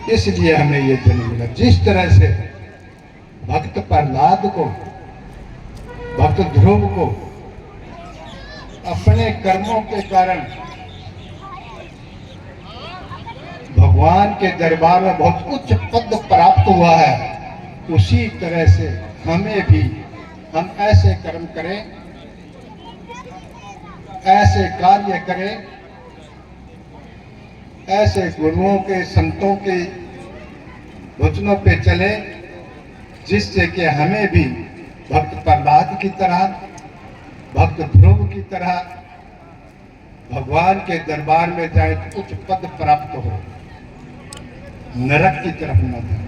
इसलिए हमें ये जन्म मिला। जिस तरह से भक्त प्रहलाद को, भक्त ध्रुव को अपने कर्मों के कारण भगवान के दरबार में बहुत उच्च पद प्राप्त हुआ है, उसी तरह से हमें भी हम ऐसे कर्म करें, ऐसे कार्य करें, ऐसे गुरुओं के, संतों के वचनों पे चले, जिससे कि हमें भी भक्त प्रहलाद की तरह, भक्त ध्रुव की तरह भगवान के दरबार में जाए तो उच्च पद प्राप्त हो, नरक की तरफ न जाए।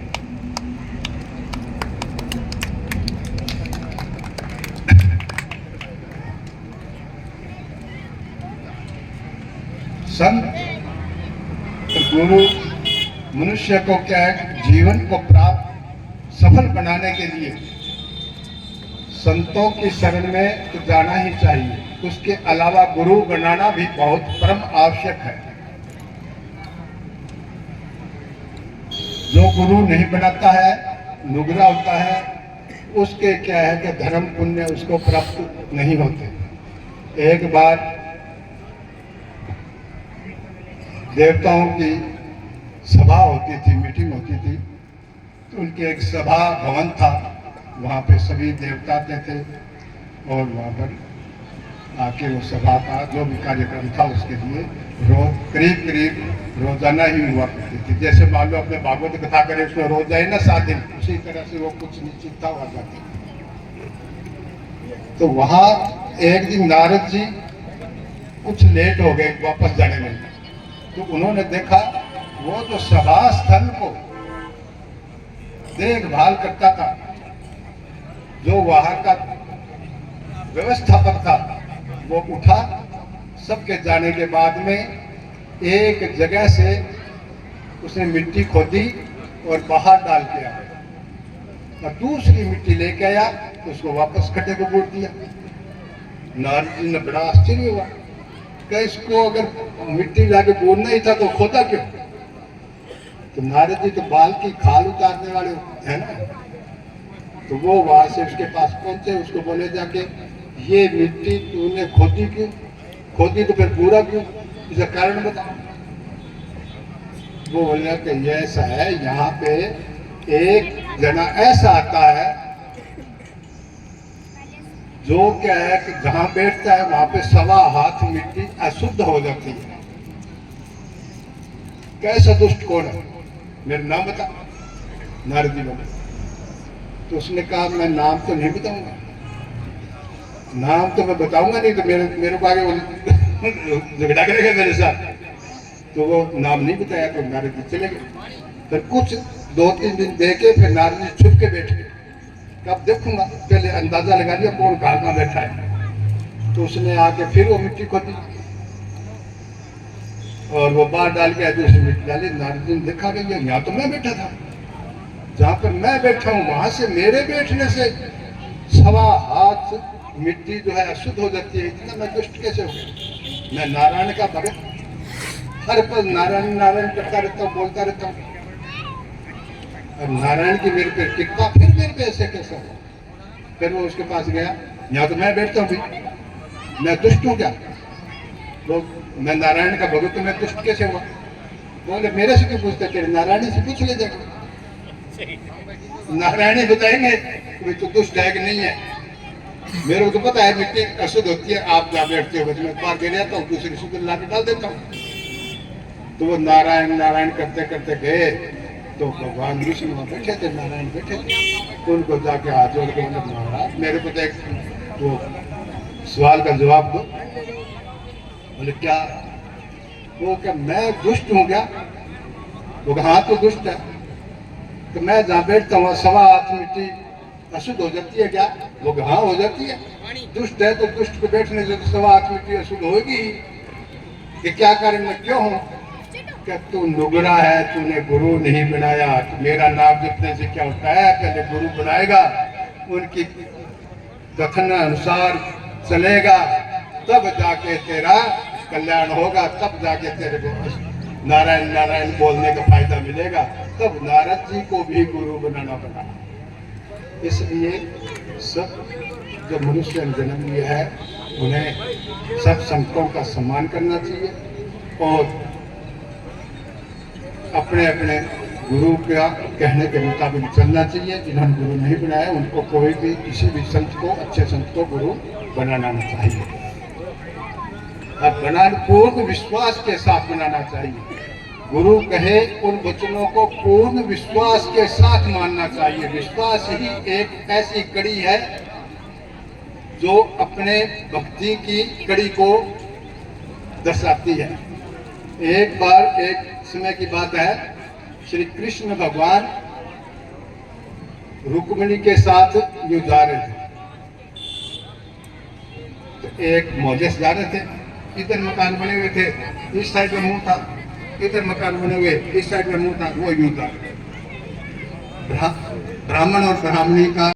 संत गुरु मनुष्य को क्या है, जीवन को प्राप्त सफल बनाने के लिए संतों की शरण में तो जाना ही चाहिए। उसके अलावा गुरु बनाना भी बहुत परम आवश्यक है। जो गुरु नहीं बनाता है, नुगरा होता है, उसके क्या है कि धर्म पुण्य उसको प्राप्त नहीं होते। एक बार देवताओं की सभा होती थी, मीटिंग होती थी, तो उनके एक सभा भवन था, वहाँ पे सभी देवता आते थे और वहाँ पर आके वो सभा का जो भी कार्यक्रम था उसके लिए रोज करीब रोजाना ही हुआ करती थी। जैसे मान लो अपने भागवत कथा करें, उसमें रोज जाए ना 7 दिन, उसी तरह से वो कुछ निश्चित था हुआ जाती। तो वहाँ एक दिन नारद जी कुछ लेट हो गए वापस जाने में, तो उन्होंने देखा वो जो सभा स्थल को देखभाल करता था, जो वहां का व्यवस्थापक था, वो उठा, सबके जाने के बाद में एक जगह से उसने मिट्टी खोदी और बाहर डाल के आया और दूसरी मिट्टी लेके आया, तो उसको वापस खड्डे को बोल दिया। नारद जी ने बड़ा आश्चर्य हुआ कि इसको अगर मिट्टी लाके बोलना ही था तो खोदा क्यों? तो नारद जी तो बाल की खाल उतारने वाले है ना, तो वो वहां से उसके पास पहुंचे, उसको बोले जाके ये मिट्टी तूने खोदी क्यों? खोदी तो फिर पूरा क्यों? इसका कारण बता। वो बोला कि ये ऐसा है, यहाँ पे एक जना ऐसा आता है जो क्या है कि जहां बैठता है वहां पे 1.25 हाथ मिट्टी अशुद्ध हो जाती है। कैसा दुष्ट कौन है? मेरा नाम बता। नारद जी बोले, तो उसने कहा मैं नाम तो नहीं बताऊंगा, नाम तो मैं बताऊंगा नहीं तो मेरे को आगे झगड़ा करेगा मेरे साथ। तो वो नाम नहीं बताया, तो नारद जी चले गए। फिर कुछ 2-3 दिन देखे, फिर नारद जी छुप के बैठ गए। कब देखूंगा, पहले अंदाजा लगा लिया कौन कहाँ में बैठा है। तो उसने आके फिर वो मिट्टी खोदी और वो बाहर डाल के दूसरी मिट्टी डाली। नारद जी ने देखा कि यहाँ तो मैं बैठा था, जहाँ पर मैं बैठा हूँ वहां से मेरे बैठने से 1.25 हाथ मिट्टी जो है अशुद्ध हो जाती है। इतना मैं दुष्ट कैसे हो गया? मैं नारायण का भगत, हर पल नारायण नारायण करता रहता हूँ, बोलता रहता हूँ, और नारायण की मेरे पे टिकता, फिर मेरे पे ऐसे कैसे हो? फिर वो उसके पास गया, यहाँ तो मैं बैठता हूँ, मैं दुष्ट हूँ क्या? वो मैं नारायण का भगत हूँ, मैं दुष्ट कैसे हुआ? बोले मेरे से क्यों पूछते, तेरे नारायण से पूछ ले जाकर, नारायण ही बताएंगे कोई तो दुष्ट है कि नहीं है। मेरे को तो पता है मिट्टी अशुद्ध होती है, आप जहाँ बैठते हो मैं बाहर दे आता हूँ, दूसरी शुद्ध ला के डाल देता हूँ। तो वो नारायण नारायण करते करते गए, तो भगवान विष्णु वहाँ बैठे थे, नारायण बैठे थे। तो उनको जाके हाथ जोड़ के बोले महाराज मेरे को तो एक वो सवाल का जवाब दो। बोले क्या? वो क्या मैं दुष्ट हूँ क्या? वो हाँ तो दुष्ट है। तो मैं जहाँ बैठता हूँ 1.25 हाथ मिट्टी अशुद्ध हो जाती है क्या? वो हाँ हो जाती है। दुष्ट है तो दुष्ट को बैठने से 1.25 हाथ मिट्टी अशुद्ध होगी। कि क्या कारण मैं क्यों हूँ? क्या तू नुगरा है, तूने गुरु नहीं बनाया। तो मेरा नाम जपने से क्या होता है? पहले गुरु बनाएगा, उनकी कथन अनुसार चलेगा, तब जाके तेरा कल्याण होगा, तब जाके तेरे को नारायण नारायण बोलने का फायदा मिलेगा, तब नारद जी को भी गुरु बनाना पड़ा। इसलिए सब जो मनुष्य ने जन्म लिया है उन्हें सब संतों का सम्मान करना चाहिए और अपने अपने गुरु का कहने के मुताबिक चलना चाहिए। जिन्होंने गुरु नहीं बनाया उनको कोई भी किसी भी संत को, अच्छे संत को गुरु बनाना नहीं चाहिए। अब बनाना पूर्ण विश्वास के साथ बनाना चाहिए। गुरु कहे उन वचनों को पूर्ण विश्वास के साथ मानना चाहिए। विश्वास ही एक ऐसी कड़ी है जो अपने भक्ति की कड़ी को दर्शाती है। एक बार एक समय की बात है, श्री कृष्ण भगवान रुक्मिणी के साथ यूं जा रहे थे। तो एक मोहल्ले से जा रहे थे, इधर मकान बने हुए थे, इस साइड में मुंह था, इधर मकान बने हुए, इस साइड में मुंह था, वो यूं था। ब्राह्मण और ब्राह्मणी का